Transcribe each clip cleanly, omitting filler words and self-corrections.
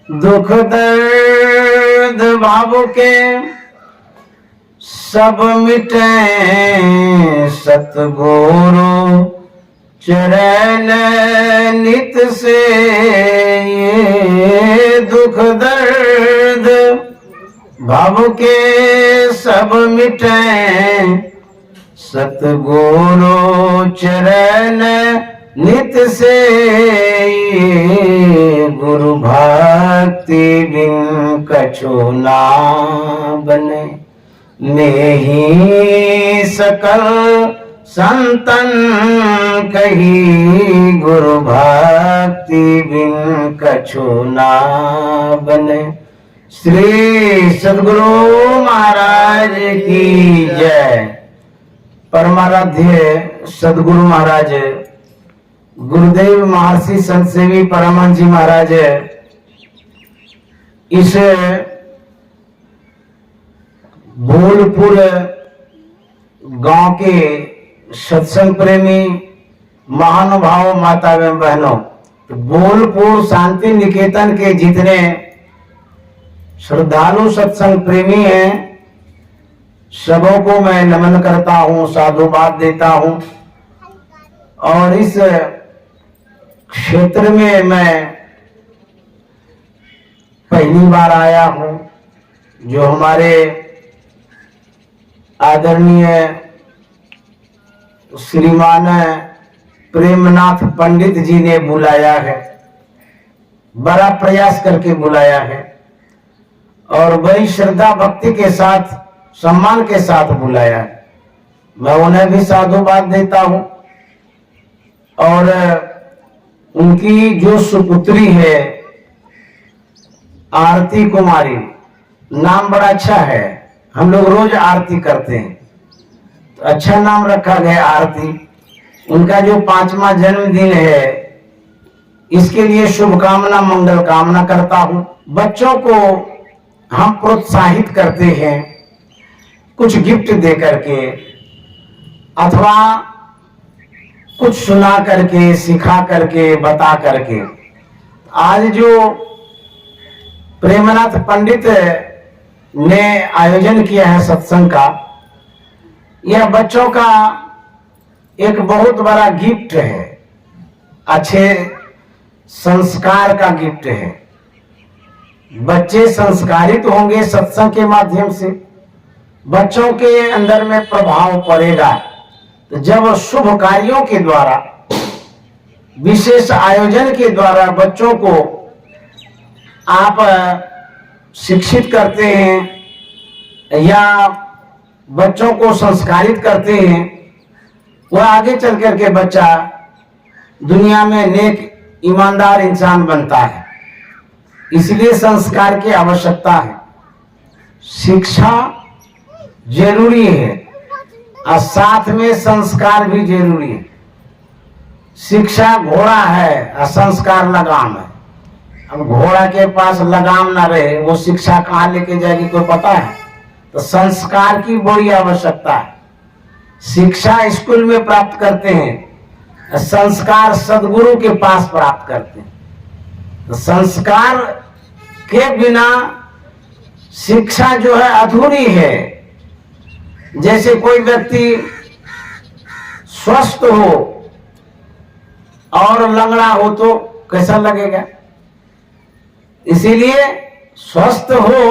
दुख दर्द भाव के सब मिटे सतगुरु चरण नित से। ये दुख दर्द भाव के सब मिटे सतगुरु चरण नित से। ये गुरु भक्ति बिन कछु ना बने नेहि सकल संतन कही। गुरु भक्ति बिन कछु ना बने। श्री सद्गुरु महाराज की जय। परमाराध्य सद्गुरु महाराज गुरुदेव महर्षि संत सेवी परमानंद जी महाराज इस बोलपुर गांव के सत्संग प्रेमी महानुभाव माता एवं बहनों, तो बोलपुर शांति निकेतन के जितने श्रद्धालु सत्संग प्रेमी हैं सबों को मैं नमन करता हूं, साधुवाद देता हूं। और इस क्षेत्र में मैं पहली बार आया हूं। जो हमारे आदरणीय श्रीमान प्रेमनाथ पंडित जी ने बुलाया है, बड़ा प्रयास करके बुलाया है और बड़ी श्रद्धा भक्ति के साथ सम्मान के साथ बुलाया है। मैं उन्हें भी साधुवाद देता हूं। और उनकी जो सुपुत्री है आरती कुमारी, नाम बड़ा अच्छा है, हम लोग रोज आरती करते हैं तो अच्छा नाम रखा गया आरती। उनका जो 5वां जन्मदिन है इसके लिए शुभकामना मंगल कामना करता हूं। बच्चों को हम प्रोत्साहित करते हैं कुछ गिफ्ट दे करके अथवा कुछ सुना करके, सिखा करके, बता करके। आज जो प्रेमनाथ पंडित ने आयोजन किया है सत्संग का, यह बच्चों का एक बहुत बड़ा गिफ्ट है, अच्छे संस्कार का गिफ्ट है। बच्चे संस्कारित होंगे सत्संग के माध्यम से, बच्चों के अंदर में प्रभाव पड़ेगा। तो जब शुभ कार्यों के द्वारा, विशेष आयोजन के द्वारा बच्चों को आप शिक्षित करते हैं या बच्चों को संस्कारित करते हैं, वह आगे चल करके बच्चा दुनिया में नेक ईमानदार इंसान बनता है। इसलिए संस्कार की आवश्यकता है, शिक्षा जरूरी है और साथ में संस्कार भी जरूरी है। शिक्षा घोड़ा है और संस्कार लगाम है। अब घोड़ा के पास लगाम ना रहे वो शिक्षा कहाँ लेके जाएगी कोई पता है? तो संस्कार की बड़ी आवश्यकता है। शिक्षा स्कूल में प्राप्त करते हैं, संस्कार सद्गुरु के पास प्राप्त करते हैं। तो संस्कार के बिना शिक्षा जो है अधूरी है। जैसे कोई व्यक्ति स्वस्थ हो और लंगड़ा हो तो कैसा लगेगा? इसीलिए स्वस्थ हो,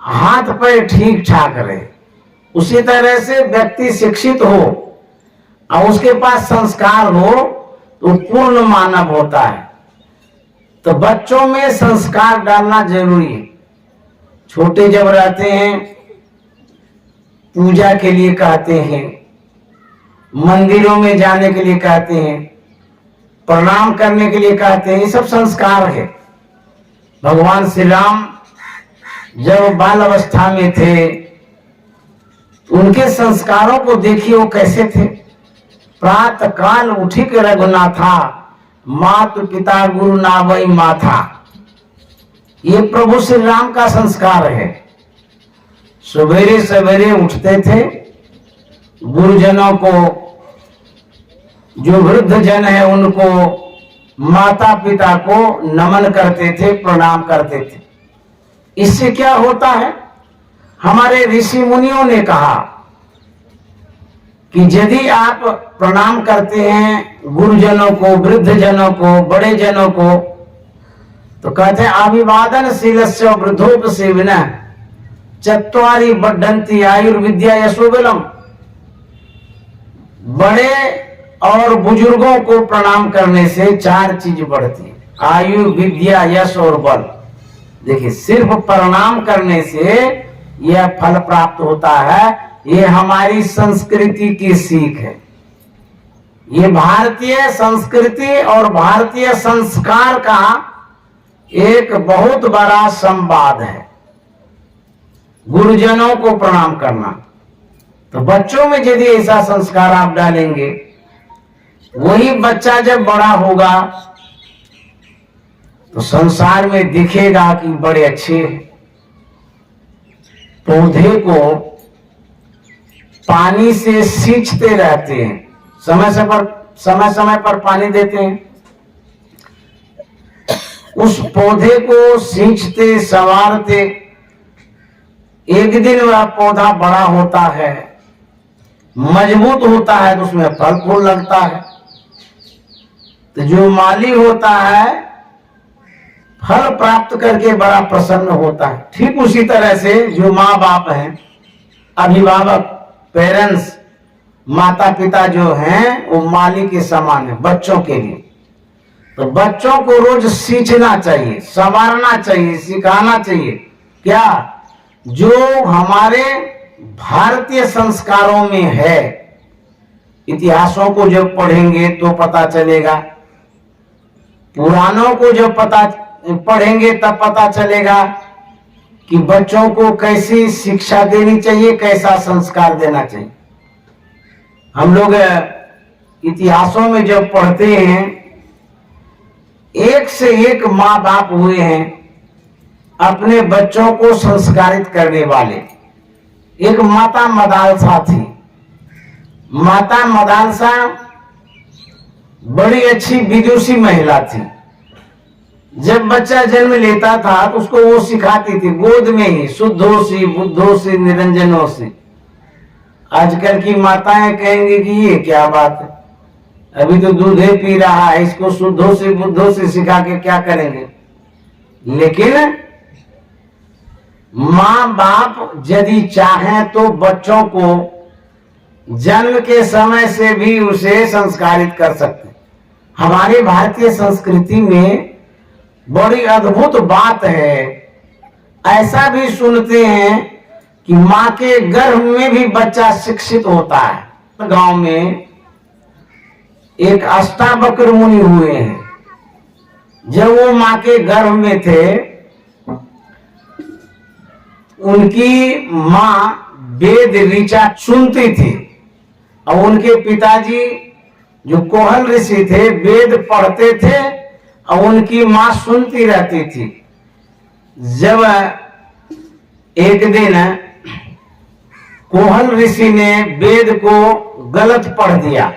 हाथ पैर ठीक ठाक रहे। उसी तरह से व्यक्ति शिक्षित हो और उसके पास संस्कार हो तो पूर्ण मानव होता है। तो बच्चों में संस्कार डालना जरूरी है। छोटे जब रहते हैं पूजा के लिए कहते हैं, मंदिरों में जाने के लिए कहते हैं, प्रणाम करने के लिए कहते हैं, ये सब संस्कार है। भगवान श्री राम जब बाल अवस्था में थे उनके संस्कारों को देखिए वो कैसे थे। प्रातः काल उठी के रघुनाथा, मातु पिता गुरु नावई माथा। ये प्रभु श्री राम का संस्कार है। सवेरे सवेरे उठते थे, गुरुजनों को, जो वृद्ध जन है उनको माता पिता को नमन करते थे, प्रणाम करते थे। इससे क्या होता है, हमारे ऋषि मुनियों ने कहा कि यदि आप प्रणाम करते हैं गुरुजनों को, वृद्धजनों को, बड़े जनों को, तो कहते हैं अभिवादन शीलस्य वृद्धोपसेविनः चत्वारि वर्धन्ति आयुर्विद्या यशोबलम। बड़े और बुजुर्गों को प्रणाम करने से 4 चीज बढ़ती है, आयु, विद्या, यश और बल। देखिए, सिर्फ प्रणाम करने से यह फल प्राप्त होता है, ये हमारी संस्कृति की सीख है। ये भारतीय संस्कृति और भारतीय संस्कार का एक बहुत बड़ा संवाद है, गुरुजनों को प्रणाम करना। तो बच्चों में यदि ऐसा संस्कार आप डालेंगे, वही बच्चा जब बड़ा होगा तो संसार में दिखेगा कि बड़े अच्छे पौधे को पानी से सींचते रहते हैं, समय समय पर पानी देते हैं, उस पौधे को सींचते संवारते, एक दिन वह पौधा बड़ा होता है, मजबूत होता है, तो उसमें फल फूल लगता है। तो जो माली होता है फल प्राप्त करके बड़ा प्रसन्न होता है। ठीक उसी तरह से जो माँ बाप हैं, अभिभावक, पेरेंट्स, माता पिता जो हैं, वो माली के समान है बच्चों के लिए। तो बच्चों को रोज सींचना चाहिए, संवारना चाहिए, सिखाना चाहिए। क्या? जो हमारे भारतीय संस्कारों में है। इतिहासों को जब पढ़ेंगे तो पता चलेगा, पुराणों को जब पढ़ेंगे तब पता चलेगा कि बच्चों को कैसी शिक्षा देनी चाहिए, कैसा संस्कार देना चाहिए। हम लोग इतिहासों में जब पढ़ते हैं, एक से एक माँ बाप हुए हैं अपने बच्चों को संस्कारित करने वाले। एक माता मदालसा थी। माता मदालसा बड़ी अच्छी विदुषी महिला थी। जब बच्चा जन्म लेता था तो उसको वो सिखाती थी गोद में ही, शुद्धोसी बुद्धोसी निरंजनोसी। आजकल की माताएं कहेंगी कि ये क्या बात है, अभी तो दूध ही पी रहा है, इसको शुद्धोसी बुद्धोसी सिखा के क्या करेंगे। लेकिन माँ बाप यदि चाहें तो बच्चों को जन्म के समय से भी उसे संस्कारित कर सकते। हमारी भारतीय संस्कृति में बड़ी अद्भुत बात है। ऐसा भी सुनते हैं कि माँ के गर्भ में भी बच्चा शिक्षित होता है। गांव में एक अष्टावक्र मुनि हुए हैं। जब वो माँ के गर्भ में थे, उनकी माँ वेद ऋचा सुनती थी और उनके पिताजी जो कोहल ऋषि थे वेद पढ़ते थे और उनकी माँ सुनती रहती थी। जब एक दिन कोहल ऋषि ने वेद को गलत पढ़ दिया,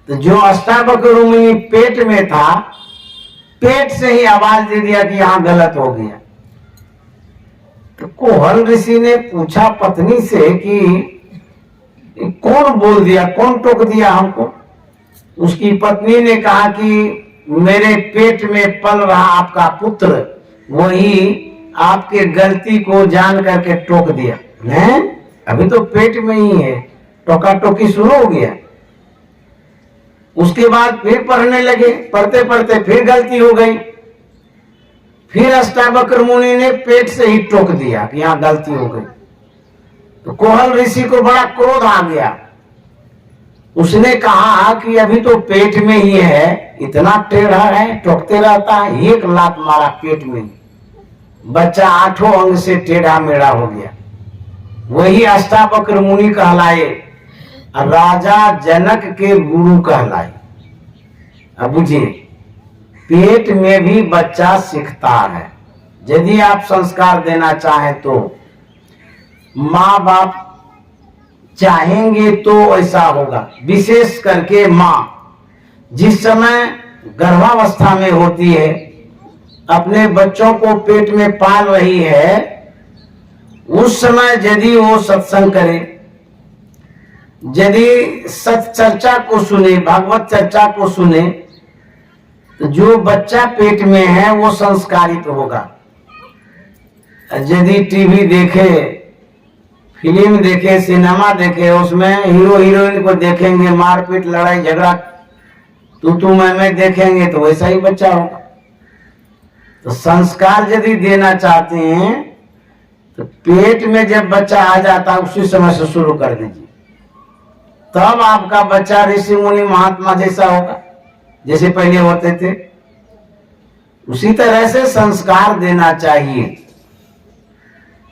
तो जो अष्टावक्र मुनि पेट में था, पेट से ही आवाज दे दिया कि यहां गलत हो गया। तो कोहल ऋषि ने पूछा पत्नी से कि कौन बोल दिया, कौन टोक दिया हमको। उसकी पत्नी ने कहा कि मेरे पेट में पल रहा आपका पुत्र, वही आपके गलती को जान करके टोक दिया। हैं? अभी तो पेट में ही है, टोका टोकी शुरू हो गया। उसके बाद फिर पढ़ने लगे, पढ़ते पढ़ते फिर गलती हो गई। फिर अष्टावक्र मुनि ने पेट से ही टोक दिया कि यहां गलती हो गई। तो कोहल ऋषि को बड़ा क्रोध आ गया। उसने कहा कि अभी तो पेट में ही है, इतना टेढ़ा है, टोकते रहता है। 1 लात मारा पेट में, बच्चा 8 अंग से टेढ़ा मेढ़ा हो गया। वही अष्टावक्र मुनि कहलाए, राजा जनक के गुरु कहलाए। अब बुझिए, पेट में भी बच्चा सीखता है। यदि आप संस्कार देना चाहें तो माँ बाप चाहेंगे तो ऐसा होगा। विशेष करके माँ, जिस समय गर्भावस्था में होती है, अपने बच्चों को पेट में पाल रही है, उस समय यदि वो सत्संग करे, यदि सत चर्चा को सुने, भागवत चर्चा को सुने, तो जो बच्चा पेट में है वो संस्कारित होगा। यदि टीवी देखे, फिल्म देखे, सिनेमा देखे, उसमें हीरो हीरोइन को देखेंगे, मारपीट, लड़ाई झगड़ा, तू मैं देखेंगे, तो वैसा ही बच्चा होगा। तो संस्कार यदि देना चाहते हैं तो पेट में जब बच्चा आ जाता है उसी समय से शुरू कर दीजिए, तब आपका बच्चा ऋषि मुनि महात्मा जैसा होगा, जैसे पहले होते थे। उसी तरह से संस्कार देना चाहिए।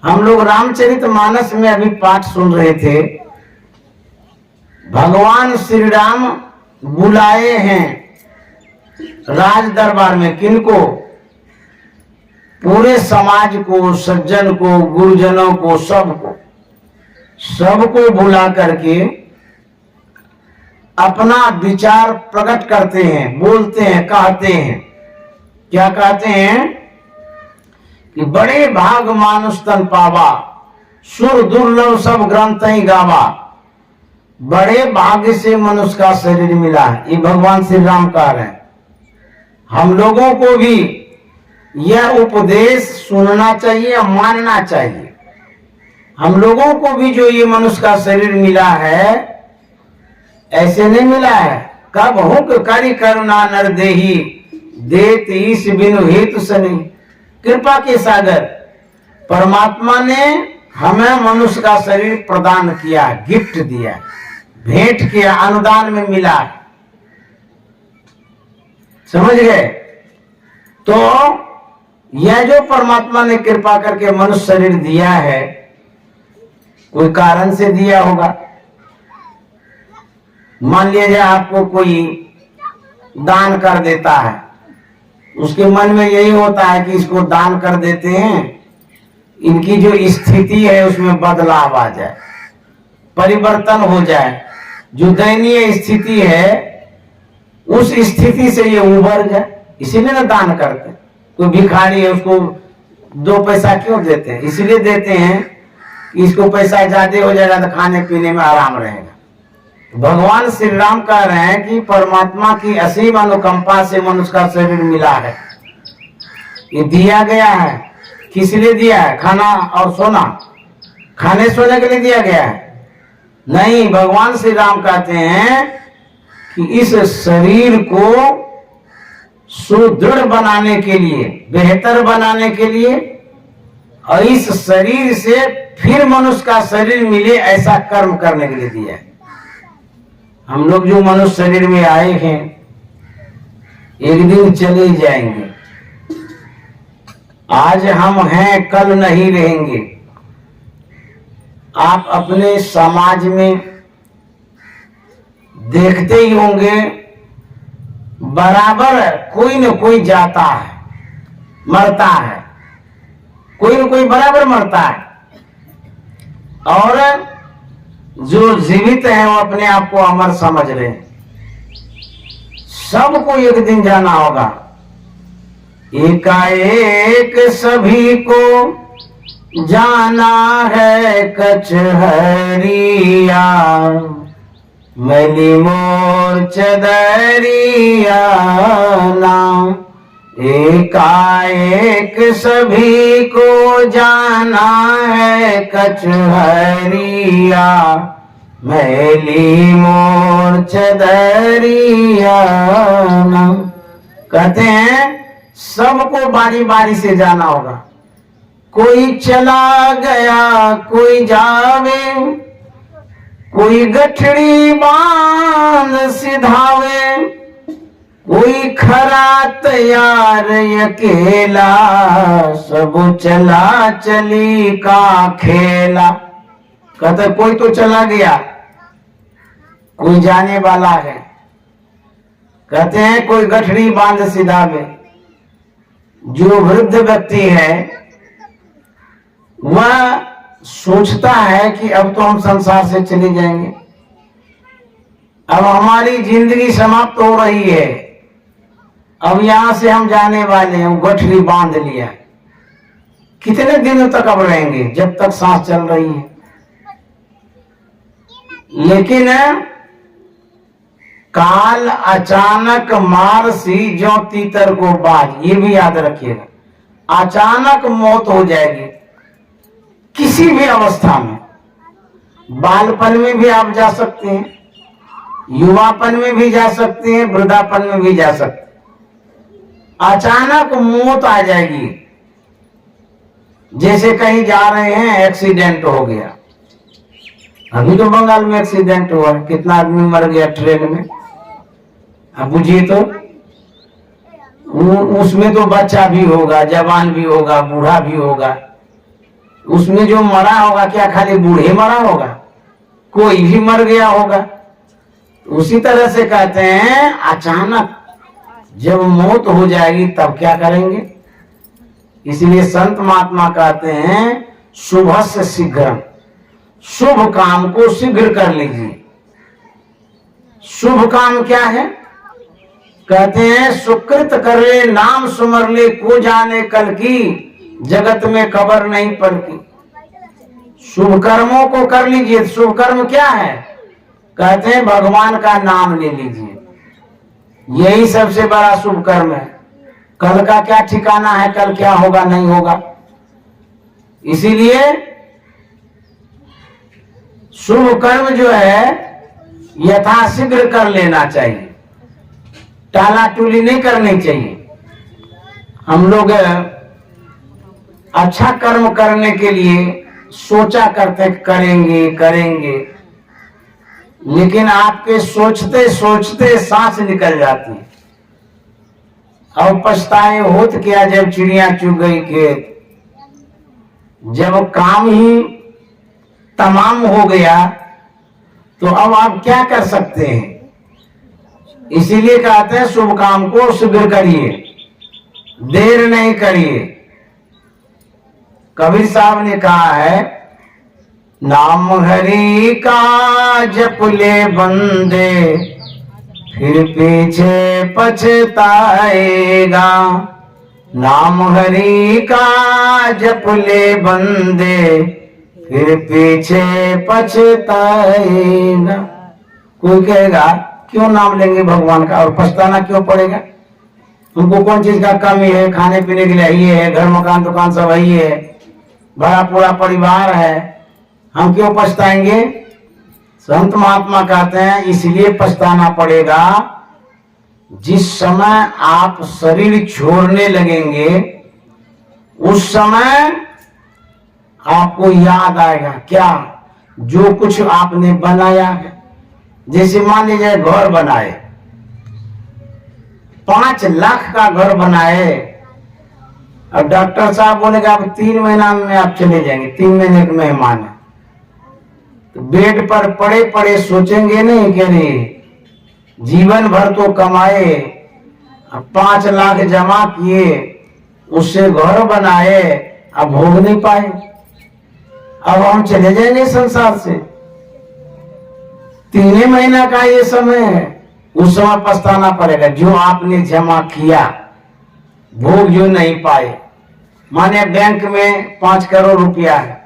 हम लोग रामचरितमानस में अभी पाठ सुन रहे थे, भगवान श्री राम बुलाए हैं राज दरबार में, किनको? पूरे समाज को, सज्जन को, गुरुजनों को, सबको बुला करके अपना विचार प्रकट करते हैं, बोलते हैं, कहते हैं। क्या कहते हैं कि बड़े भाग मानुष तन पावा, सुर दुर्लभ सब ग्रंथ ही गावा। बड़े भाग्य से मनुष्य का शरीर मिला है, ये भगवान श्री राम कह रहे हैं। हम लोगों को भी यह उपदेश सुनना चाहिए, मानना चाहिए। हम लोगों को भी जो ये मनुष्य का शरीर मिला है, ऐसे नहीं मिला है। कब हुक करी करुणा नर देही, देत ईश बिनु हेतु सनी। कृपा के सागर परमात्मा ने हमें मनुष्य का शरीर प्रदान किया, गिफ्ट दिया, भेंट किया, अनुदान में मिला। समझ गए? तो यह जो परमात्मा ने कृपा करके मनुष्य शरीर दिया है, कोई कारण से दिया होगा। मान लीजिए आपको कोई दान कर देता है, उसके मन में यही होता है कि इसको दान कर देते हैं, इनकी जो स्थिति है उसमें बदलाव आ जाए, परिवर्तन हो जाए, जो दयनीय स्थिति है उस स्थिति से ये उबर जाए, इसीलिए ना दान करते हैं। कोई भिखारी है, उसको 2 पैसा क्यों देते हैं? इसलिए देते हैं कि इसको पैसा ज्यादा हो जाएगा तो खाने पीने में आराम रहेगा। भगवान श्री राम कह रहे हैं कि परमात्मा की असीम अनुकंपा से मनुष्य का शरीर मिला है, ये दिया गया है। किस लिए दिया है? खाना और सोना, खाने सोने के लिए दिया गया है? नहीं, भगवान श्री राम कहते हैं कि इस शरीर को सुदृढ़ बनाने के लिए, बेहतर बनाने के लिए, और इस शरीर से फिर मनुष्य का शरीर मिले ऐसा कर्म करने के लिए दिया है। हम लोग जो मनुष्य शरीर में आए हैं एक दिन चले जाएंगे। आज हम हैं, कल नहीं रहेंगे। आप अपने समाज में देखते ही होंगे, बराबर कोई न कोई जाता है, मरता है, कोई न कोई बराबर मरता है। और जो जीवित हैं वो अपने आप को अमर समझ रहे हैं। सबको एक दिन जाना होगा। एकाएक सभी को जाना है कचहरिया, मैली मोर चदरिया ना। एकाएक सभी को जाना है कचहरिया, मैली मोर चदरिया ना। कहते हैं सबको बारी बारी से जाना होगा। कोई चला गया, कोई जावे, कोई गठड़ी बांध सिधावे, कोई खरा तैयार अकेला, सब चला चली का खेला। कहते कोई तो चला गया, कोई जाने वाला है। कहते हैं कोई गठड़ी बांध सिधावे। जो वृद्ध व्यक्ति है वह सोचता है कि अब तो हम संसार से चले जाएंगे, अब हमारी जिंदगी समाप्त हो रही है, अब यहां से हम जाने वाले हैं, गठरी बांध लिया। कितने दिनों तक अब रहेंगे? जब तक सांस चल रही है। लेकिन काल अचानक मार सी ज्यों तीतर को बाज, ये भी याद रखिएगा। अचानक मौत हो जाएगी किसी भी अवस्था में। बालपन में भी आप जा सकते हैं, युवापन में भी जा सकते हैं, वृद्धापन में भी जा सकते हैं। अचानक मौत आ जाएगी। जैसे कहीं जा रहे हैं, एक्सीडेंट हो गया। अभी तो बंगाल में एक्सीडेंट हुआ, कितना आदमी मर गया ट्रेन में। अब बुझिए तो उसमें तो बच्चा भी होगा, जवान भी होगा, बूढ़ा भी होगा। उसमें जो मरा होगा, क्या खाली बूढ़े मरा होगा? कोई भी मर गया होगा। उसी तरह से कहते हैं अचानक जब मौत हो जाएगी तब क्या करेंगे? इसलिए संत महात्मा कहते हैं शुभस्य शीघ्रम, शुभ काम को शीघ्र कर लीजिए। शुभ काम क्या है? कहते हैं सुकृत कर ले, नाम सुमर ले, को जाने कल की, जगत में खबर नहीं पड़ती। शुभ कर्मों को कर लीजिए। शुभ कर्म क्या है? कहते हैं भगवान का नाम ले लीजिए, यही सबसे बड़ा शुभ कर्म है। कल का क्या ठिकाना है, कल क्या होगा नहीं होगा। इसीलिए शुभ कर्म जो है यथाशीघ्र कर लेना चाहिए, टाला टूली नहीं करनी चाहिए। हम लोग अच्छा कर्म करने के लिए सोचा करते करेंगे करेंगे, लेकिन आपके सोचते सोचते सांस निकल जाती है। और पछताए होत क्या जब चिड़िया चुग गई खेत। जब काम ही तमाम हो गया तो अब आप क्या कर सकते हैं? इसीलिए कहते हैं शुभ काम को शीघ्र करिए, देर नहीं करिए। कबीर साहब ने कहा है नाम हरि का जप ले बंदे, फिर पीछे पछताएगा। नाम हरि का जप ले बंदे, फिर पीछे पछताएगा। कोई कहेगा क्यों नाम लेंगे भगवान का और पछताना क्यों पड़ेगा? उनको कौन चीज का कमी है? खाने पीने के लिए ये है, घर मकान दुकान सब वही है, बड़ा पूरा परिवार है, हम क्यों पछताएंगे? संत महात्मा कहते हैं इसलिए पछताना पड़ेगा जिस समय आप शरीर छोड़ने लगेंगे उस समय आपको याद आएगा क्या जो कुछ आपने बनाया है। जैसे मान लीजिए घर बनाए, 5 लाख का घर बनाए, अब डॉक्टर साहब बोलेगा अब 3 महीना में आप चले जाएंगे, 3 महीने के मेहमान है, तो बेड पर पड़े पड़े सोचेंगे नहीं कि नहीं जीवन भर तो कमाए, 5 लाख जमा किए, उससे घर बनाए, अब भोग नहीं पाए, अब हम चले जाएंगे संसार से। 3 महीना का ये समय है, उस समय पछताना पड़ेगा जो आपने जमा किया, भोग जो नहीं पाए। माने बैंक में 5 करोड़ रुपया है,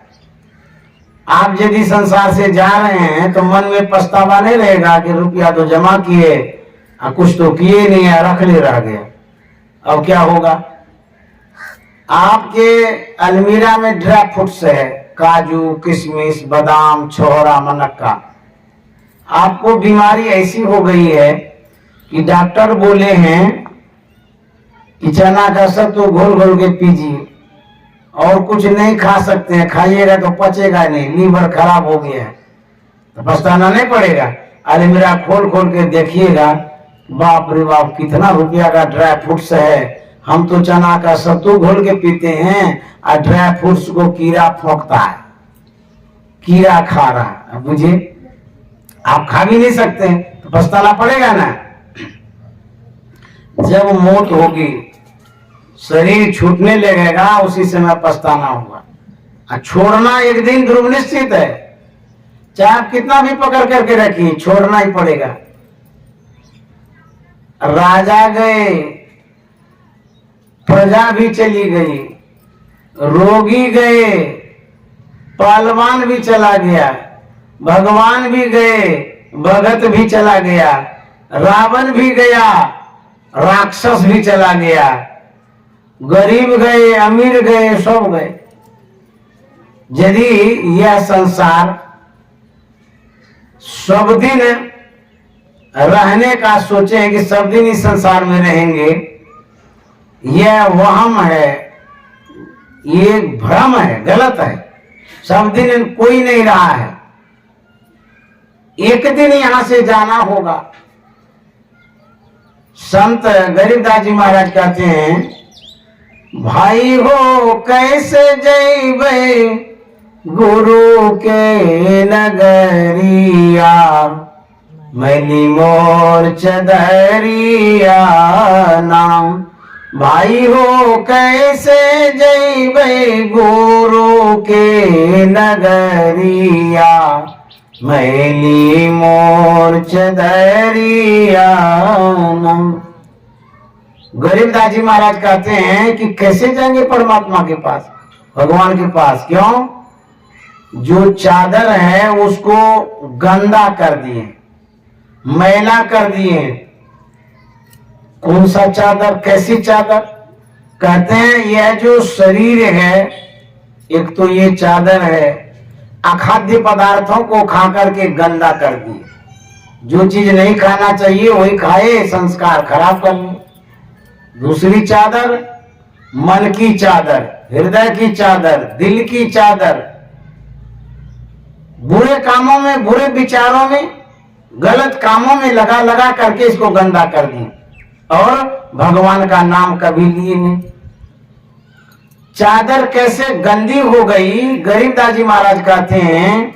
आप यदि संसार से जा रहे हैं तो मन में पछतावा नहीं रहेगा कि रुपया तो जमा किए, कुछ तो किए नहीं है, रख ले रह गया, अब क्या होगा? आपके अलमीरा में ड्राई फ्रूट्स है, काजू किशमिश बादाम छोहरा मनक्का। आपको बीमारी ऐसी हो गई है कि डॉक्टर बोले हैं कि चना का सत्तू घोल घोल के पीजिए और कुछ नहीं खा सकते हैं, खाइएगा तो पचेगा नहीं, लीवर खराब हो गया है, तो पछताना नहीं पड़ेगा। अरे मेरा खोल खोल के देखिएगा, बाप रे बाप कितना रुपया का ड्राई फ्रूट्स है, हम तो चना का सत्तू घोल के पीते हैं और ड्राई फ्रूट्स को कीड़ा फोंकता है, कीड़ा खा रहा है। बुझिए आप खा भी नहीं सकते, तो पछताना पड़ेगा ना। जब मौत होगी, शरीर छूटने लगेगा, उसी समय पछताना होगा। और छोड़ना एक दिन ध्रुव निश्चित है, चाहे आप कितना भी पकड़ करके रखिए, छोड़ना ही पड़ेगा। राजा गए प्रजा भी चली गई, रोगी गए, पहलवान भी चला गया, भगवान भी गए, भगत भी चला गया, रावण भी गया, राक्षस भी चला गया, गरीब गए, अमीर गए, सब गए। यदि यह संसार सब दिन रहने का सोचे कि सब दिन इस संसार में रहेंगे, यह वहम है, ये भ्रम है, गलत है। सब दिन कोई नहीं रहा है, एक दिन यहां से जाना होगा। संत गरीबदास जी महाराज कहते हैं, भाई हो कैसे जैबै गुरु के नगरिया, मैली मोर चदरिया नाम। भाई हो कैसे जैबै गुरु के नगरिया, मैली मोर चदरिया नाम। गरीबदास जी महाराज कहते हैं कि कैसे जाएंगे परमात्मा के पास, भगवान के पास? क्यों? जो चादर है उसको गंदा कर दिए, मैला कर दिए। कौन सा चादर, कैसी चादर? कहते हैं यह जो शरीर है, एक तो ये चादर है, अखाद्य पदार्थों को खा करके गंदा कर दिए। जो चीज नहीं खाना चाहिए वही खाए, संस्कार खराब करने। दूसरी चादर मन की चादर, हृदय की चादर, दिल की चादर, बुरे कामों में, बुरे विचारों में, गलत कामों में लगा लगा करके इसको गंदा कर दिए, और भगवान का नाम कभी लिए नहीं। चादर कैसे गंदी हो गई? गरीबदास जी महाराज कहते हैं,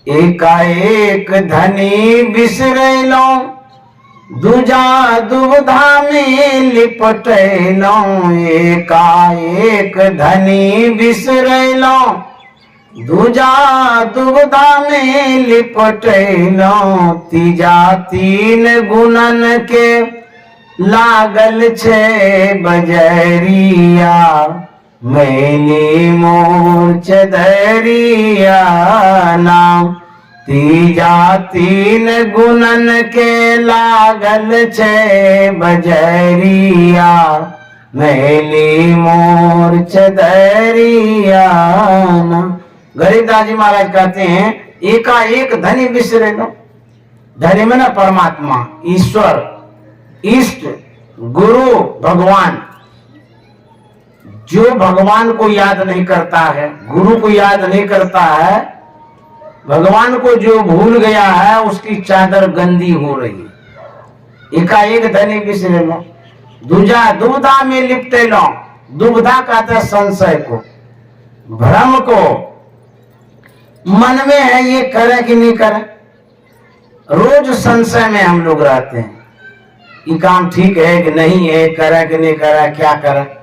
एकाएक धनी बिसरेलो, दूजा दुविधा में लिपटेलो। एकाएक धनी बिसरेलो, दूजा दुविधा में लिपटेलो। तीजा तीन गुणन के लागल छे बजरिया, मैली मोर चदरिया नाम। तीजा तीन गुणन के लागल छे बजरिया, मैली मोर चदरिया नाम। गरीबदास जी महाराज कहते हैं, एकाएक धनी बिसरेलो। धनी में ना परमात्मा, ईश्वर, इष्ट, गुरु, भगवान। जो भगवान को याद नहीं करता है, गुरु को याद नहीं करता है, भगवान को जो भूल गया है, उसकी चादर गंदी हो रही है। एकाएक धनी बिसरेलो, दूजा दुविधा में लिपटे लो। दुविधा कहते संशय को, भ्रम को। मन में है ये करे कि नहीं करे, रोज संशय में हम लोग रहते हैं, ये काम ठीक है कि नहीं है, करे कि नहीं करे, क्या करे।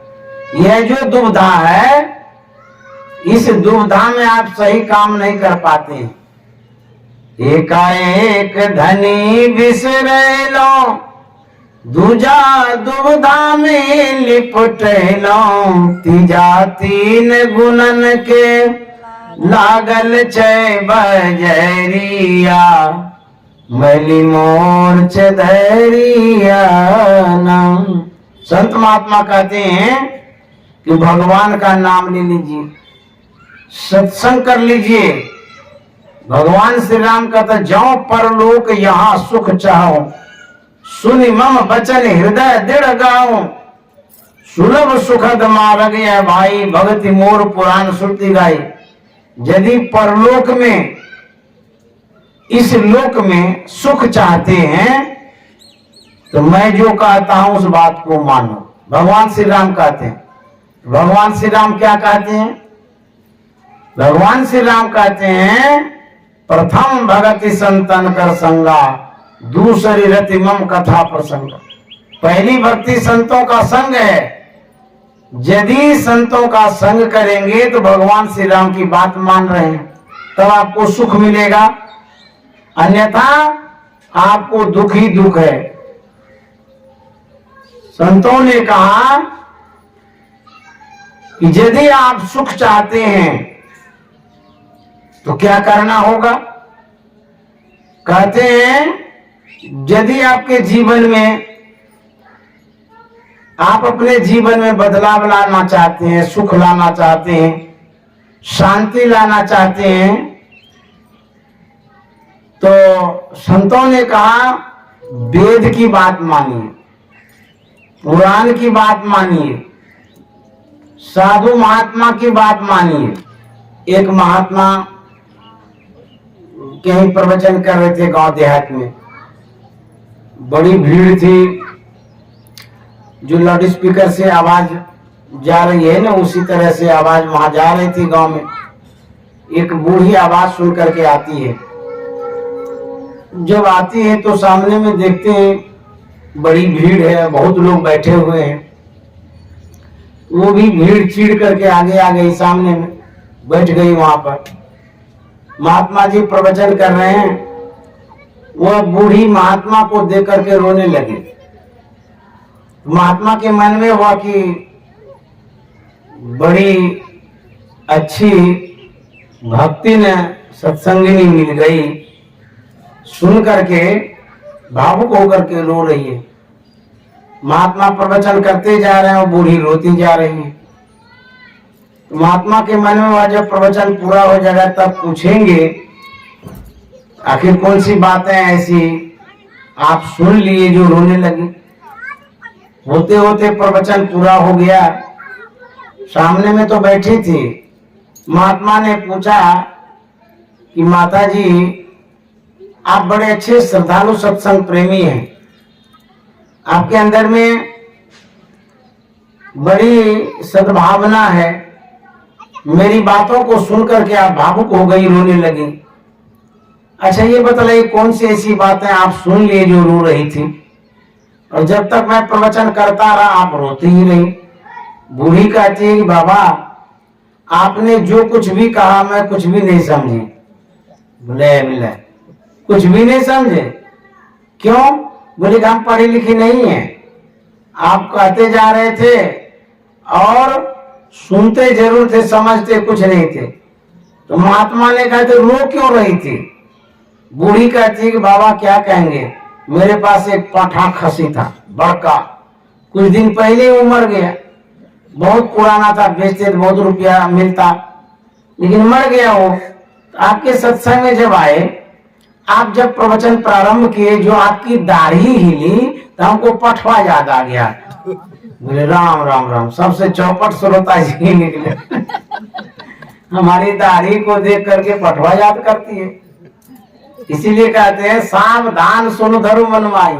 यह जो दुविधा है, इस दुविधा में आप सही काम नहीं कर पाते हैं। एकाएक धनी बिसरेलो, दूजा दुविधा में लिपटेलो। तीजा तीन गुणन के लागल छे बजरिया, मैली मोर चदरिया नाम। संत महात्मा कहते हैं कि भगवान का नाम ले लीजिए, सत्संग कर लीजिए। भगवान श्री राम कहते, जाओ परलोक यहाँ सुख चाहो, सुनि मम बचन हृदय दृढ़ गाओ। सुलभ सुखद मार्ग है भाई, भगति मोर पुराण श्रुति गाई। यदि परलोक में, इस लोक में सुख चाहते हैं तो मैं जो कहता हूं उस बात को मानो। भगवान श्री राम कहते हैं। भगवान श्री राम क्या कहते हैं? भगवान श्री राम कहते हैं, प्रथम भगति संतन कर संगा, दूसरी रति मम कथा प्रसंग। पहली भक्ति संतों का संग है। यदि संतों का संग करेंगे तो भगवान श्री राम की बात मान रहे हैं, तब आपको सुख मिलेगा, अन्यथा आपको दुख ही दुख है। संतों ने कहा कि यदि आप सुख चाहते हैं तो क्या करना होगा। कहते हैं यदि आपके जीवन में, आप अपने जीवन में बदलाव लाना चाहते हैं, सुख लाना चाहते हैं, शांति लाना चाहते हैं, तो संतों ने कहा वेद की बात मानिए, पुराण की बात मानिए, साधु महात्मा की बात मानिए। एक महात्मा कहीं प्रवचन कर रहे थे गांव देहात में, बड़ी भीड़ थी, जो लाउड स्पीकर से आवाज जा रही है ना, उसी तरह से आवाज वहां जा रही थी गांव में। एक बूढ़ी आवाज सुन करके आती है। जब आती है तो सामने में देखते हैं बड़ी भीड़ है, बहुत लोग बैठे हुए हैं। वो भी भीड़ चीड़ करके आगे आ गई, सामने में बैठ गई वहां पर। महात्मा जी प्रवचन कर रहे हैं, वह बूढ़ी महात्मा को देख करके रोने लगी। महात्मा के मन में हुआ कि बड़ी अच्छी भक्ति ने सत्संगिनी मिल गई, सुन करके भावुक होकर के रो रही है। महात्मा प्रवचन करते जा रहे हैं और बूढ़ी रोती जा रही है। महात्मा के मन में हुआ जब प्रवचन पूरा हो जाएगा तब पूछेंगे आखिर कौन सी बातें ऐसी आप सुन लिए जो रोने लगी। होते होते प्रवचन पूरा हो गया, सामने में तो बैठी थी। महात्मा ने पूछा कि माता जी आप बड़े अच्छे श्रद्धालु सत्संग प्रेमी हैं, आपके अंदर में बड़ी सद्भावना है, मेरी बातों को सुनकर के आप भावुक हो गई, रोने लगी। अच्छा ये बतलाइए कौन सी ऐसी बातें आप सुन लिए जो रो रही थी, और जब तक मैं प्रवचन करता रहा आप रोती ही रही। बूढ़ी कहती है बाबा आपने जो कुछ भी कहा मैं कुछ भी नहीं समझी। बोले कुछ भी नहीं समझे, क्यों? बोले हम पढ़े लिखे नहीं है, आप कहते जा रहे थे और सुनते जरूर थे, समझते कुछ नहीं थे। तो महात्मा ने कहा तो रो क्यों रही थी? बूढ़ी कहती है कि बाबा क्या कहेंगे, मेरे पास एक पाठा खसी था बड़का, कुछ दिन पहले वो मर गया, बहुत पुराना था, बेचते बहुत रुपया मिलता, लेकिन मर गया वो। तो आपके सत्संग में जब आए, आप जब प्रवचन प्रारंभ किए, जो आपकी दाढ़ी हिली तो हमको पठवा याद आ गया। बोले राम राम राम, सबसे चौपट श्रोता जी निकले। हमारी दाढ़ी को देख करके पठवा याद करती है। इसीलिए कहते हैं सावधान सुनो धर्म मनवाई,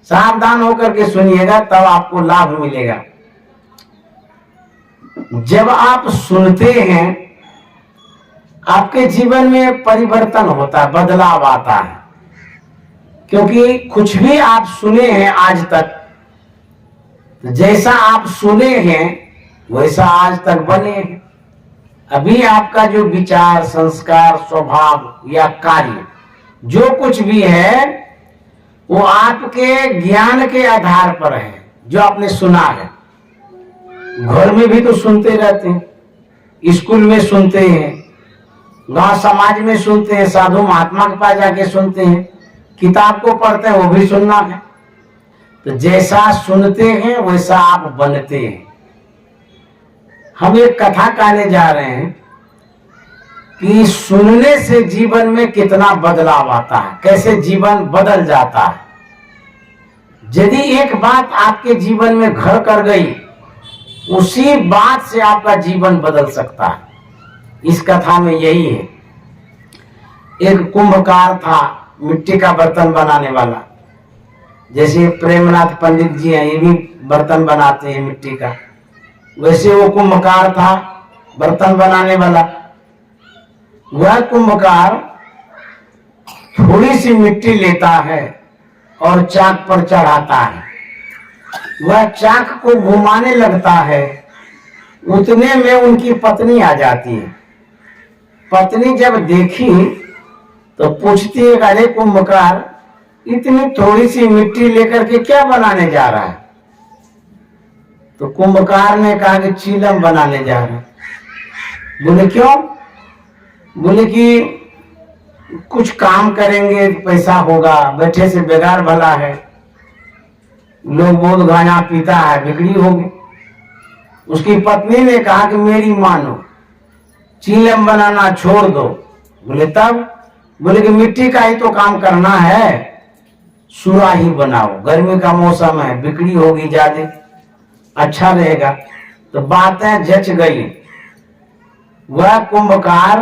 सावधान होकर के सुनिएगा तब आपको लाभ मिलेगा। जब आप सुनते हैं आपके जीवन में परिवर्तन होता है, बदलाव आता है, क्योंकि कुछ भी आप सुने हैं आज तक, जैसा आप सुने हैं वैसा आज तक बने हैं। अभी आपका जो विचार, संस्कार, स्वभाव या कार्य जो कुछ भी है वो आपके ज्ञान के आधार पर है, जो आपने सुना है। घर में भी तो सुनते रहते हैं, स्कूल में सुनते हैं, गांव समाज में सुनते हैं, साधु महात्मा के पास जाके सुनते हैं, किताब को पढ़ते हैं, वो भी सुनना है। तो जैसा सुनते हैं वैसा आप बनते हैं। हम एक कथा कहने जा रहे हैं कि सुनने से जीवन में कितना बदलाव आता है, कैसे जीवन बदल जाता है। यदि एक बात आपके जीवन में घर कर गई, उसी बात से आपका जीवन बदल सकता है। इस कथा में यही है। एक कुंभकार था, मिट्टी का बर्तन बनाने वाला, जैसे प्रेमनाथ पंडित जी हैं, ये भी बर्तन बनाते हैं मिट्टी का, वैसे वो कुंभकार था, बर्तन बनाने वाला। वह कुंभकार थोड़ी सी मिट्टी लेता है और चाक पर चढ़ाता है। वह चाक को घुमाने लगता है, उतने में उनकी पत्नी आ जाती है। पत्नी जब देखी तो पूछती है, अरे कुंभकार इतनी थोड़ी सी मिट्टी लेकर के क्या बनाने जा रहा है? तो कुंभकार ने कहा कि चीलम बनाने जा रहे। बोले क्यों? बोले कि कुछ काम करेंगे पैसा होगा, बैठे से बेगार भला है, लोग बहुत गांजा पीता है, बिगड़ी होगी। उसकी पत्नी ने कहा कि मेरी मानो, चीलम बनाना छोड़ दो। बोले तब? बोले कि मिट्टी का ही तो काम करना है, सुराही बनाओ, गर्मी का मौसम है, बिक्री होगी ज्यादा, अच्छा रहेगा। तो बातें जच गई। वह कुंभकार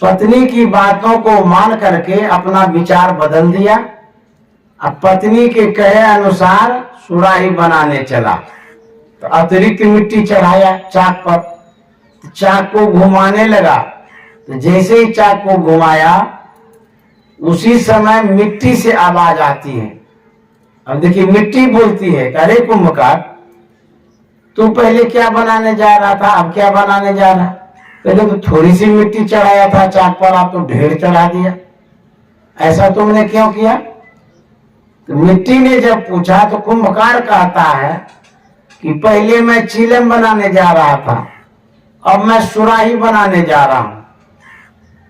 पत्नी की बातों को मान करके अपना विचार बदल दिया। अब पत्नी के कहे अनुसार सुराही बनाने चला। तो अतिरिक्त मिट्टी चढ़ाया चाक पर, तो चाक को घुमाने लगा। तो जैसे ही चाक को घुमाया, उसी समय मिट्टी से आवाज आती है। अब देखिए, मिट्टी बोलती है, अरे कुंभकार, तू पहले क्या बनाने जा रहा था, अब क्या बनाने जा रहा? पहले तो थोड़ी सी मिट्टी चढ़ाया था चाक पर, आप तो ढेर चढ़ा दिया, ऐसा तुमने क्यों किया? तो मिट्टी ने जब पूछा तो कुंभकार कहता है कि पहले मैं चीलम बनाने जा रहा था, अब मैं सुराही बनाने जा रहा हूं।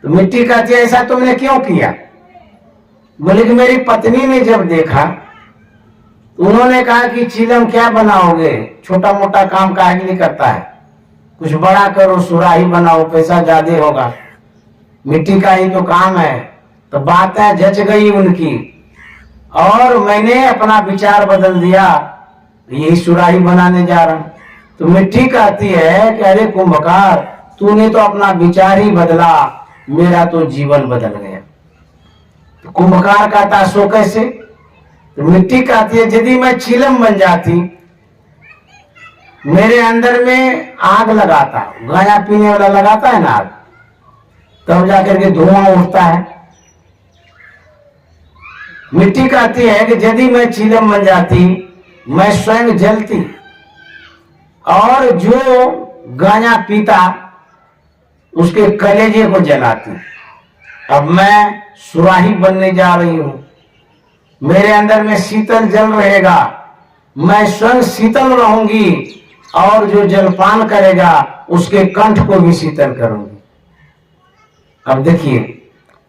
तो मिट्टी कहती है ऐसा तुमने क्यों किया? बोले कि मेरी पत्नी ने जब देखा, उन्होंने कहा कि चीलम क्या बनाओगे, छोटा मोटा काम काहे के लिए करता है, कुछ बड़ा करो, सुराही बनाओ, पैसा ज्यादा होगा, मिट्टी का ही तो काम है। तो बातें जच गई उनकी, और मैंने अपना विचार बदल दिया, यही सुराही बनाने जा रहा हूं। तो मिट्टी कहती है कि अरे कुंभकार, तूने तो अपना विचार ही बदला, मेरा तो जीवन बदल गया। तो कुंभकार कहता सो कैसे? तो मिट्टी कहती है यदि मैं चीलम बन जाती, मेरे अंदर में आग लगाता, गांजा पीने वाला लगाता है ना आग, तब जाकर के धुआं उठता है। मिट्टी कहती है कि यदि मैं चीलम बन जाती, मैं स्वयं जलती, और जो गांजा पीता उसके कलेजे को जलाती। अब मैं सुराही बनने जा रही हूं, मेरे अंदर में शीतल जल रहेगा, मैं स्वयं शीतल रहूंगी, और जो जलपान करेगा उसके कंठ को भी शीतल करूंगी। अब देखिए,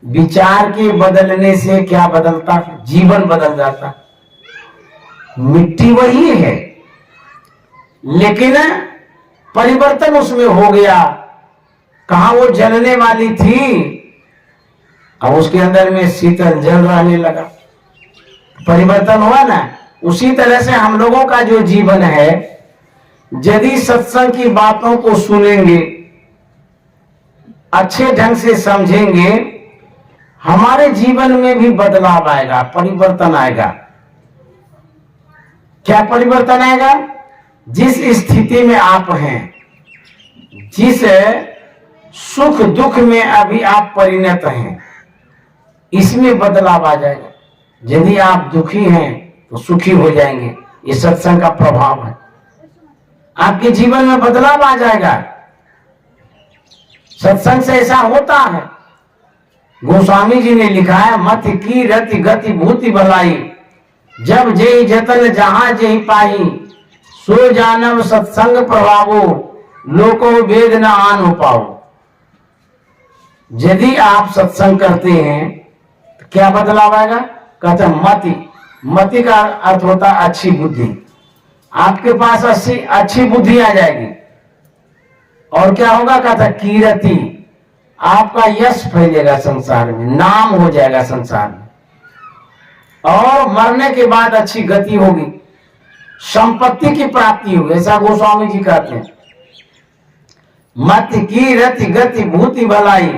विचार के बदलने से क्या बदलता? जीवन बदल जाता। मिट्टी वही है, लेकिन परिवर्तन उसमें हो गया। कहा वो जलने वाली थी, अब उसके अंदर में शीतल जल रहने लगा, परिवर्तन हुआ ना। उसी तरह से हम लोगों का जो जीवन है, यदि सत्संग की बातों को सुनेंगे, अच्छे ढंग से समझेंगे, हमारे जीवन में भी बदलाव आएगा, परिवर्तन आएगा। क्या परिवर्तन आएगा? जिस स्थिति में आप हैं, जिस सुख दुख में अभी आप परिणत हैं, इसमें बदलाव आ जाएगा। यदि आप दुखी हैं तो सुखी हो जाएंगे, ये सत्संग का प्रभाव है। आपके जीवन में बदलाव आ जाएगा, सत्संग से ऐसा होता है। गोस्वामी जी ने लिखा है, मत की रति गति भूति भलाई, जब जेहि जतन जहां जेहि पाई, सो जानव सत्संग प्रभावो, लोको वेद न आन पाओ। यदि आप सत्संग करते हैं तो क्या बदलाव आएगा? कहते मति, मति का अर्थ होता है अच्छी बुद्धि। आपके पास अच्छी बुद्धि आ जाएगी, और क्या होगा? कहता कीरति, आपका यश फैलेगा संसार में, नाम हो जाएगा संसार में, और मरने के बाद अच्छी गति होगी, संपत्ति की प्राप्ति होगी, ऐसा गोस्वामी जी कहते हैं। मत की रति गति भूति भलाई,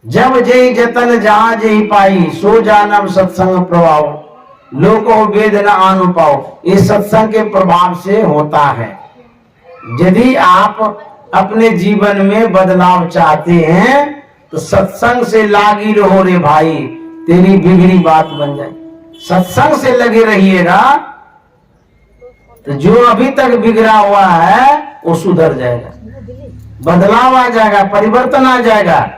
जब जय जतन जहां जय पाई, सो जानम सत्संग प्रभाव, लोको वेद न आनु पाओ। ये सत्संग के प्रभाव से होता है। यदि आप अपने जीवन में बदलाव चाहते हैं तो सत्संग से लागी रहो रे भाई, तेरी बिगड़ी बात बन जाए। सत्संग से लगे रहिएगा तो जो अभी तक बिगड़ा हुआ है वो सुधर जाएगा, बदलाव आ जाएगा, परिवर्तन आ जाएगा।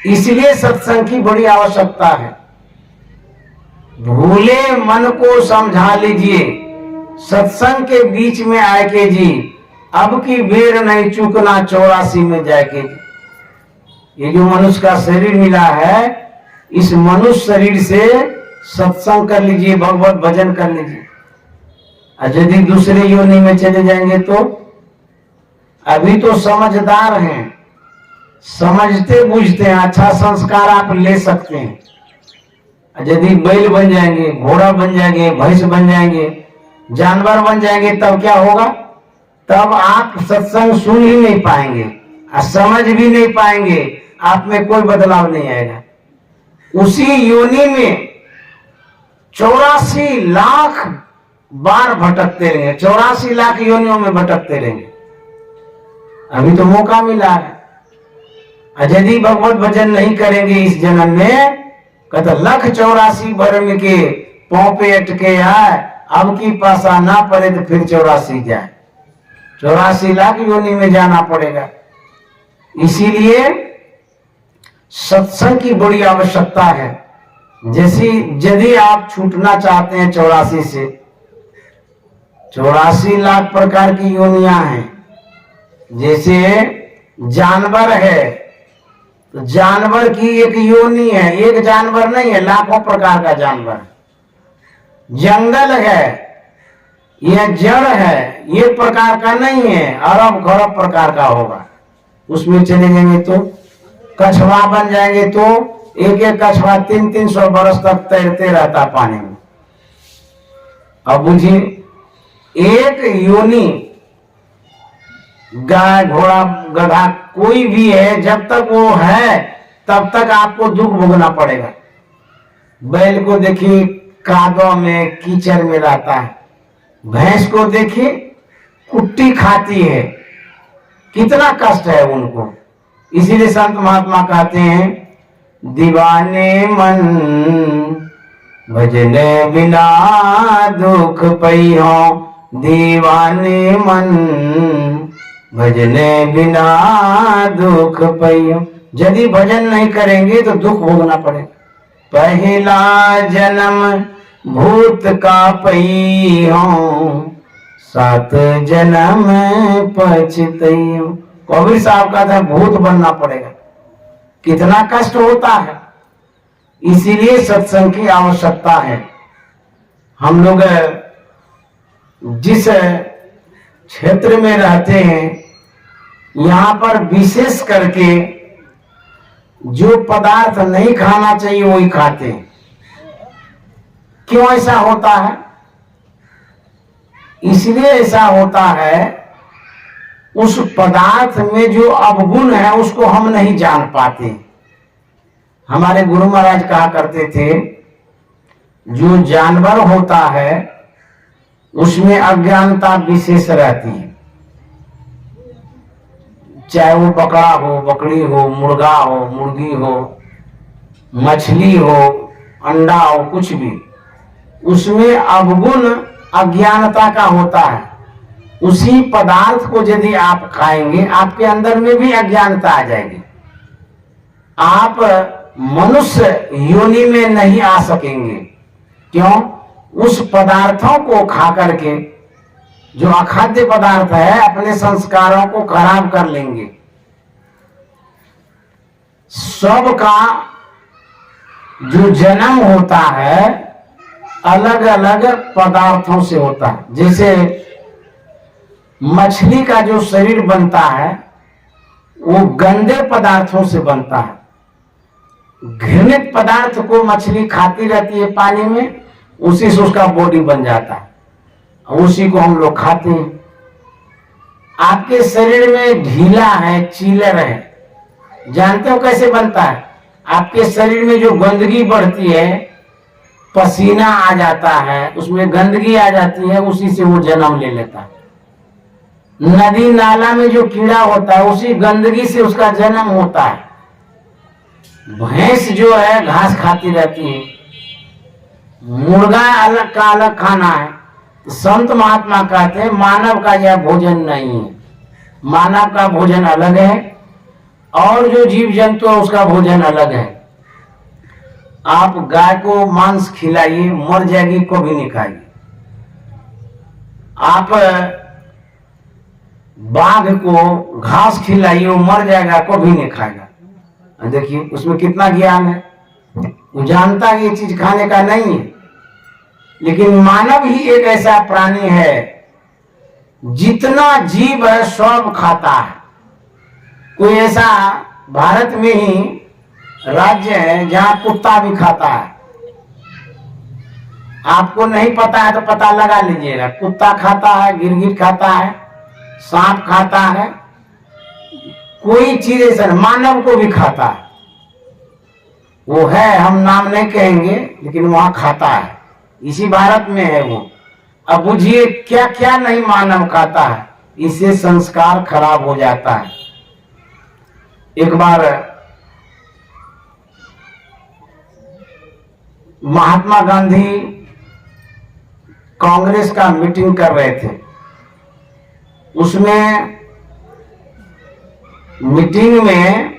इसलिए सत्संग की बड़ी आवश्यकता है। भूले मन को समझा लीजिए, सत्संग के बीच में आए के जी, अब की बेर नहीं चूकना 84 में जाके जी। ये जो मनुष्य का शरीर मिला है, इस मनुष्य शरीर से सत्संग कर लीजिए, भगवत भजन कर लीजिए। और यदि दूसरे योनि में चले जाएंगे तो अभी तो समझदार हैं, समझते बुझते हैं, अच्छा संस्कार आप ले सकते हैं। यदि बैल बन जाएंगे, घोड़ा बन जाएंगे, भैंस बन जाएंगे, जानवर बन जाएंगे, तब क्या होगा? तब आप सत्संग सुन ही नहीं पाएंगे और समझ भी नहीं पाएंगे, आप में कोई बदलाव नहीं आएगा। उसी योनि में 84 लाख बार भटकते रहेंगे, 84 लाख योनियों में भटकते रहेंगे। अभी तो मौका मिला है। यदि भगवत भजन नहीं करेंगे इस जन्म में, कहता 184 बरम के पांव पे अटके आए, अब की पासा ना पड़े तो फिर 84 जाए, 84 लाख योनि में जाना पड़ेगा। इसीलिए सत्संग की बड़ी आवश्यकता है। जैसी यदि आप छूटना चाहते हैं 84 से, 84 लाख प्रकार की योनियां हैं। जैसे जानवर है तो जानवर की एक योनि है, एक जानवर नहीं है, लाखों प्रकार का जानवर। जंगल है, यह जड़ है, ये प्रकार का नहीं है, अरब खरब प्रकार का होगा। उसमें चले जाएंगे तो कछुआ बन जाएंगे, तो एक एक कछुआ 300-300 बरस तक तैरते रहता पानी में। अब बुझिए, एक योनि गाय घोड़ा गधा कोई भी है, जब तक वो है तब तक आपको दुख भोगना पड़ेगा। बैल को देखिए कादों में कीचड़ में रहता है, भैंस को देखिए कुट्टी खाती है, कितना कष्ट है उनको। इसीलिए संत महात्मा कहते हैं, दीवाने मन भजने बिना दुख पैयो, दीवाने मन भजने बिना दुख पैयो। यदि भजन नहीं करेंगे तो दुख भोगना पड़ेगा। पहला जन्म भूत का पैयो, 7 जन्म पछतैयो। कबीर साहब का था भूत बनना पड़ेगा, कितना कष्ट होता है। इसीलिए सत्संग की आवश्यकता है। हम लोग जिस क्षेत्र में रहते हैं, यहाँ पर विशेष करके जो पदार्थ नहीं खाना चाहिए वही खाते हैं। क्यों ऐसा होता है? इसलिए ऐसा होता है, उस पदार्थ में जो अवगुण है उसको हम नहीं जान पाते। हमारे गुरु महाराज कहा करते थे, जो जानवर होता है उसमें अज्ञानता विशेष रहती है। चाहे वो बकरा हो, बकरी हो, मुर्गा हो, मुर्गी हो, मछली हो, अंडा हो, कुछ भी, उसमें अवगुण अज्ञानता का होता है। उसी पदार्थ को यदि आप खाएंगे, आपके अंदर में भी अज्ञानता आ जाएगी। आप मनुष्य योनि में नहीं आ सकेंगे। क्यों? उस पदार्थों को खा करके, जो अखाद्य पदार्थ है, अपने संस्कारों को खराब कर लेंगे। सबका जो जन्म होता है अलग अलग पदार्थों से होता है। जैसे मछली का जो शरीर बनता है वो गंदे पदार्थों से बनता है। घृणित पदार्थ को मछली खाती रहती है पानी में, उसी से उसका बॉडी बन जाता है, उसी को हम लोग खाते हैं। आपके शरीर में ढीला है, चीलर है, जानते हो कैसे बनता है? आपके शरीर में जो गंदगी बढ़ती है, पसीना आ जाता है, उसमें गंदगी आ जाती है, उसी से वो जन्म ले लेता है। नदी नाला में जो कीड़ा होता है, उसी गंदगी से उसका जन्म होता है। भैंस जो है घास खाती रहती है, मुर्गा अलग का अलग खाना है। तो संत महात्मा कहते हैं मानव का यह भोजन नहीं है, मानव का भोजन अलग है और जो जीव जंतु है उसका भोजन अलग है। आप गाय को मांस खिलाइए, मर जाएगी, को भी नहीं खाएगी। आप बाघ को घास खिलाइए, वो मर जाएगा, को भी नहीं खाएगा। देखिए उसमें कितना ज्ञान है। वो जानता है ये चीज खाने का नहीं है। लेकिन मानव ही एक ऐसा प्राणी है, जितना जीव है सब खाता है। कोई ऐसा भारत में ही राज्य है जहां कुत्ता भी खाता है। आपको नहीं पता है तो पता लगा लीजिएगा। कुत्ता खाता है, गिरगिट खाता है, सांप खाता है, कोई चीज ऐसा, मानव को भी खाता है। वो है, हम नाम नहीं कहेंगे, लेकिन वहां खाता है। इसी भारत में है वो। अब बुझिए क्या क्या नहीं मानव खाता है। इससे संस्कार खराब हो जाता है। एक बार महात्मा गांधी कांग्रेस का मीटिंग कर रहे थे। उसमें मीटिंग में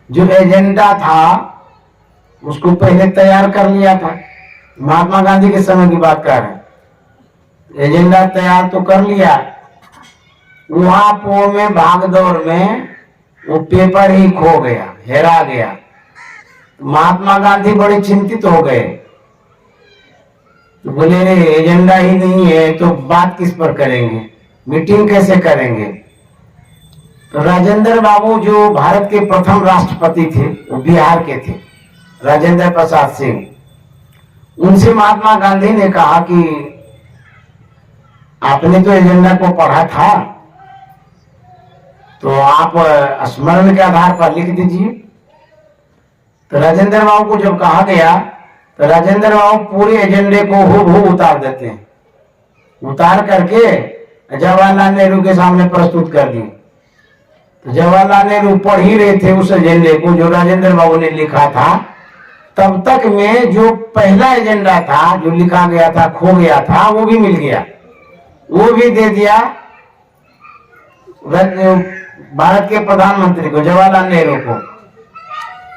जो एजेंडा था उसको पहले तैयार कर लिया था। महात्मा गांधी के समय की बात कर रहे हैं। एजेंडा तैयार तो कर लिया, वहां पो में भाग दौड़ में वो पेपर ही खो गया, हेरा गया। महात्मा गांधी बड़े चिंतित हो गए। तो बोले रे एजेंडा ही नहीं है तो बात किस पर करेंगे, मीटिंग कैसे करेंगे। तो राजेंद्र बाबू जो भारत के प्रथम राष्ट्रपति थे, वो बिहार के थे, राजेंद्र प्रसाद सिंह। उनसे महात्मा गांधी ने कहा कि आपने तो एजेंडा को पढ़ा था, तो आप स्मरण के आधार पर लिख दीजिए। तो राजेंद्र बाबू को जब कहा गया तो राजेंद्र बाबू पूरे एजेंडे को हूबहू उतार देते हैं। उतार करके जवाहरलाल नेहरू के सामने प्रस्तुत कर दिए। तो जवाहरलाल नेहरू पढ़ ही रहे थे उस एजेंडे को जो राजेंद्र बाबू ने लिखा था। तब तक में जो पहला एजेंडा था जो लिखा गया था, खो गया था, वो भी मिल गया, वो भी दे दिया भारत के प्रधानमंत्री को, जवाहरलाल नेहरू को।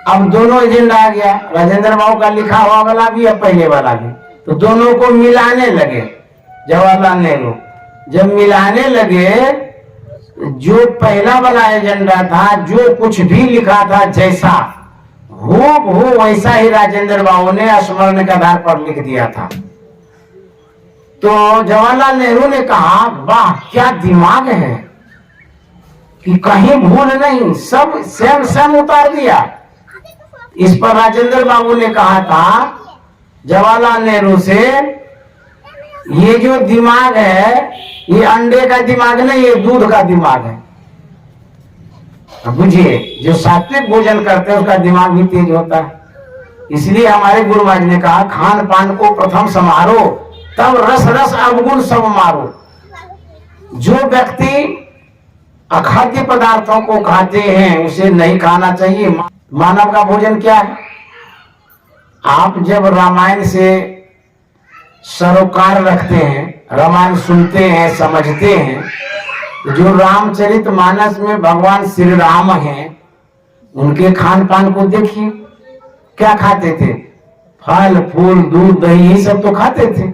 अब दोनों एजेंडा आ गया, राजेंद्र बाबू का लिखा हुआ वाला भी और पहले वाला भी। तो दोनों को मिलाने लगे जवाहरलाल नेहरू। जब मिलाने लगे, जो पहला वाला एजेंडा था, जो कुछ भी लिखा था जैसा हूबहू वैसा ही राजेंद्र बाबू ने स्मरण के आधार पर लिख दिया था। तो जवाहरलाल नेहरू ने कहा वाह क्या दिमाग है कि कहीं भूल नहीं, सब सेम सेम उतार दिया। इस पर राजेंद्र बाबू ने कहा था जवाहरलाल नेहरू से, ये जो दिमाग है ये अंडे का दिमाग नहीं, ये दूध का दिमाग है। बुझिए जो सात्विक भोजन करते हैं उसका दिमाग भी तेज होता है। इसलिए हमारे गुरु महाराज ने कहा खान पान को प्रथम समारो, तब रस रस अवगुण सब मारो। जो व्यक्ति अखाद्य पदार्थों को खाते हैं उसे नहीं खाना चाहिए। मानव का भोजन क्या है? आप जब रामायण से सरोकार रखते हैं, रामायण सुनते हैं, समझते हैं, जो रामचरितमानस में भगवान श्री राम हैं, उनके खान पान को देखिए, क्या खाते थे? फल फूल दूध दही ये सब तो खाते थे।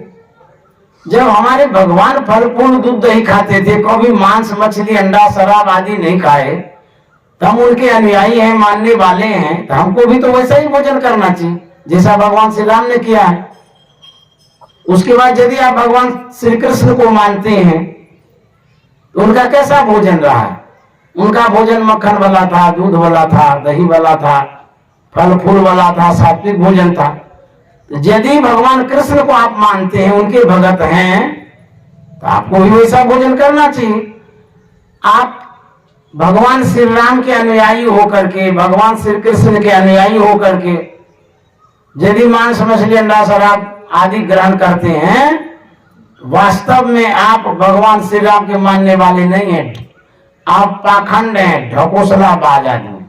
जब हमारे भगवान फल फूल दूध दही खाते थे, कभी मांस मछली अंडा शराब आदि नहीं खाए, तो हम उनके अनुयायी हैं, मानने वाले हैं, तो हमको भी तो वैसा ही भोजन करना चाहिए जैसा भगवान श्री राम ने किया है। उसके बाद यदि आप भगवान श्री कृष्ण को मानते हैं तो उनका कैसा भोजन रहा है? उनका भोजन मक्खन वाला था, दूध वाला था, दही वाला था, फल फूल वाला था, सात्विक भोजन था। तो यदि भगवान कृष्ण को आप मानते हैं, उनके भगत हैं, तो आपको भी वैसा भोजन करना चाहिए। आप भगवान श्री राम के अनुयायी होकर के, भगवान श्री कृष्ण के अनुयायी होकर के यदि मांस मछली अंडा शराब आदि ग्रहण करते हैं, वास्तव में आप भगवान श्री राम के मानने वाले नहीं हैं। आप पाखंड हैं, ढकोसलाबाज आदमी,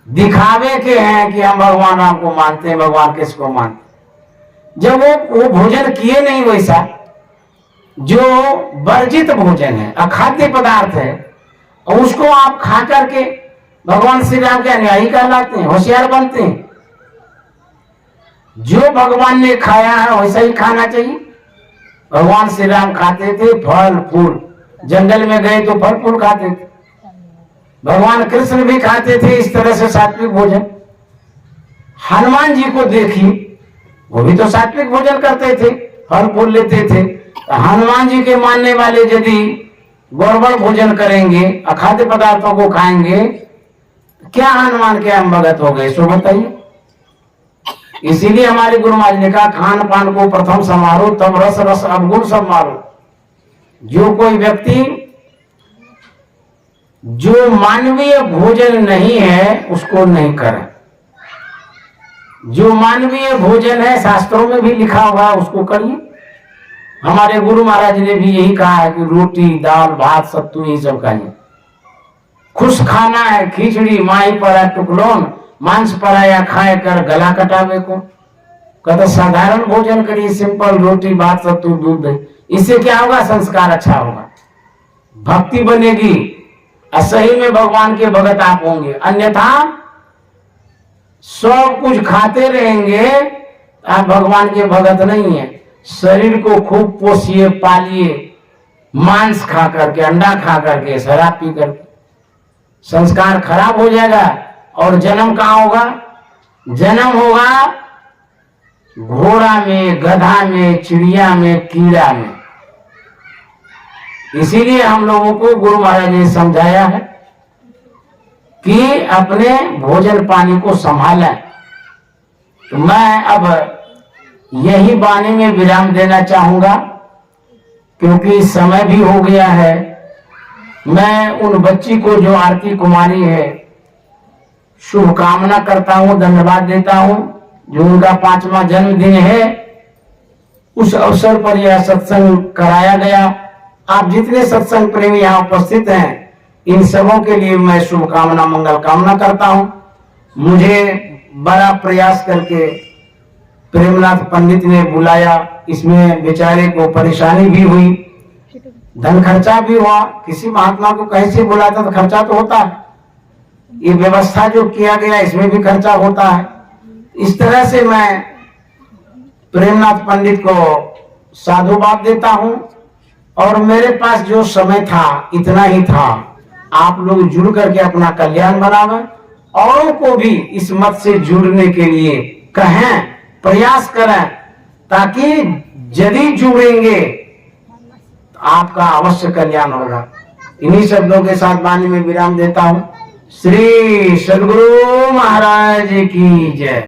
दिखावे के हैं कि हम भगवान राम को मानते हैं, भगवान किसको मानते। जब वो भोजन किए नहीं वैसा, जो वर्जित भोजन है, अखाद्य पदार्थ है, और उसको आप खा करके भगवान श्री राम के अनुयायी कहलाते हैं, होशियार बनते हैं। जो भगवान ने खाया है वैसा ही खाना चाहिए। भगवान श्री राम खाते थे फल फूल, जंगल में गए तो फल फूल खाते थे। भगवान कृष्ण भी खाते थे इस तरह से सात्विक भोजन। हनुमान जी को देखिए, वो भी तो सात्विक भोजन करते थे, फल फूल लेते थे। तो हनुमान जी के मानने वाले यदि गड़बड़ भोजन करेंगे, अखाद्य पदार्थों को खाएंगे, क्या हनुमान के हम भगत हो गए, सो बताइए। इसीलिए हमारे गुरु महाराज ने कहा, खान पान को प्रथम समारो, तब रस रस अवगुण सब मारो। जो कोई व्यक्ति जो मानवीय भोजन नहीं है उसको नहीं करें। जो मानवीय भोजन है शास्त्रों में भी लिखा हुआ है उसको करिए। हमारे गुरु महाराज ने भी यही कहा है कि रोटी दाल भात सत्तू ये सब खाइए। खुश खाना है खिचड़ी माई पर टुकलोन, मांस पराया खाए कर गला कटावे को। कहते साधारण भोजन करिए, सिंपल रोटी भात सत्तू दूध दही। इससे क्या होगा, संस्कार अच्छा होगा, भक्ति बनेगी, सही में भगवान के भगत आप होंगे। अन्यथा सब कुछ खाते रहेंगे, आप भगवान के भगत नहीं है। शरीर को खूब पोसिए पालिए, मांस खा करके, अंडा खा करके, शराब पी करके, संस्कार खराब हो जाएगा। और जन्म कहाँ होगा, जन्म होगा घोड़ा में, गधा में, चिड़िया में, कीड़ा में। इसीलिए हम लोगों को गुरु महाराज ने समझाया है कि अपने भोजन पानी को संभालें। तो मैं अब यही वाणी में विराम देना चाहूंगा, क्योंकि समय भी हो गया है। मैं उन बच्ची को जो आरती कुमारी है शुभकामना करता हूं, धन्यवाद देता हूं। जो उनका 5वां जन्मदिन है, उस अवसर पर यह सत्संग कराया गया। आप जितने सत्संग प्रेमी यहाँ उपस्थित हैं, इन सबों के लिए मैं शुभकामना मंगल कामना करता हूं। मुझे बड़ा प्रयास करके प्रेमनाथ पंडित ने बुलाया, इसमें बेचारे को परेशानी भी हुई, धन खर्चा भी हुआ। किसी महात्मा को कैसे बुलाता तो खर्चा तो होता है, ये व्यवस्था जो किया गया इसमें भी खर्चा होता है। इस तरह से मैं प्रेमनाथ पंडित को साधुवाद देता हूं। और मेरे पास जो समय था इतना ही था। आप लोग जुड़ करके अपना कल्याण बनावें, औरों को भी इस मत से जुड़ने के लिए कहें, प्रयास करें, ताकि यदि जुड़ेंगे तो आपका अवश्य कल्याण होगा। इन्हीं शब्दों के साथ वाणी में विराम देता हूं। श्री सद्गुरु महाराज की जय।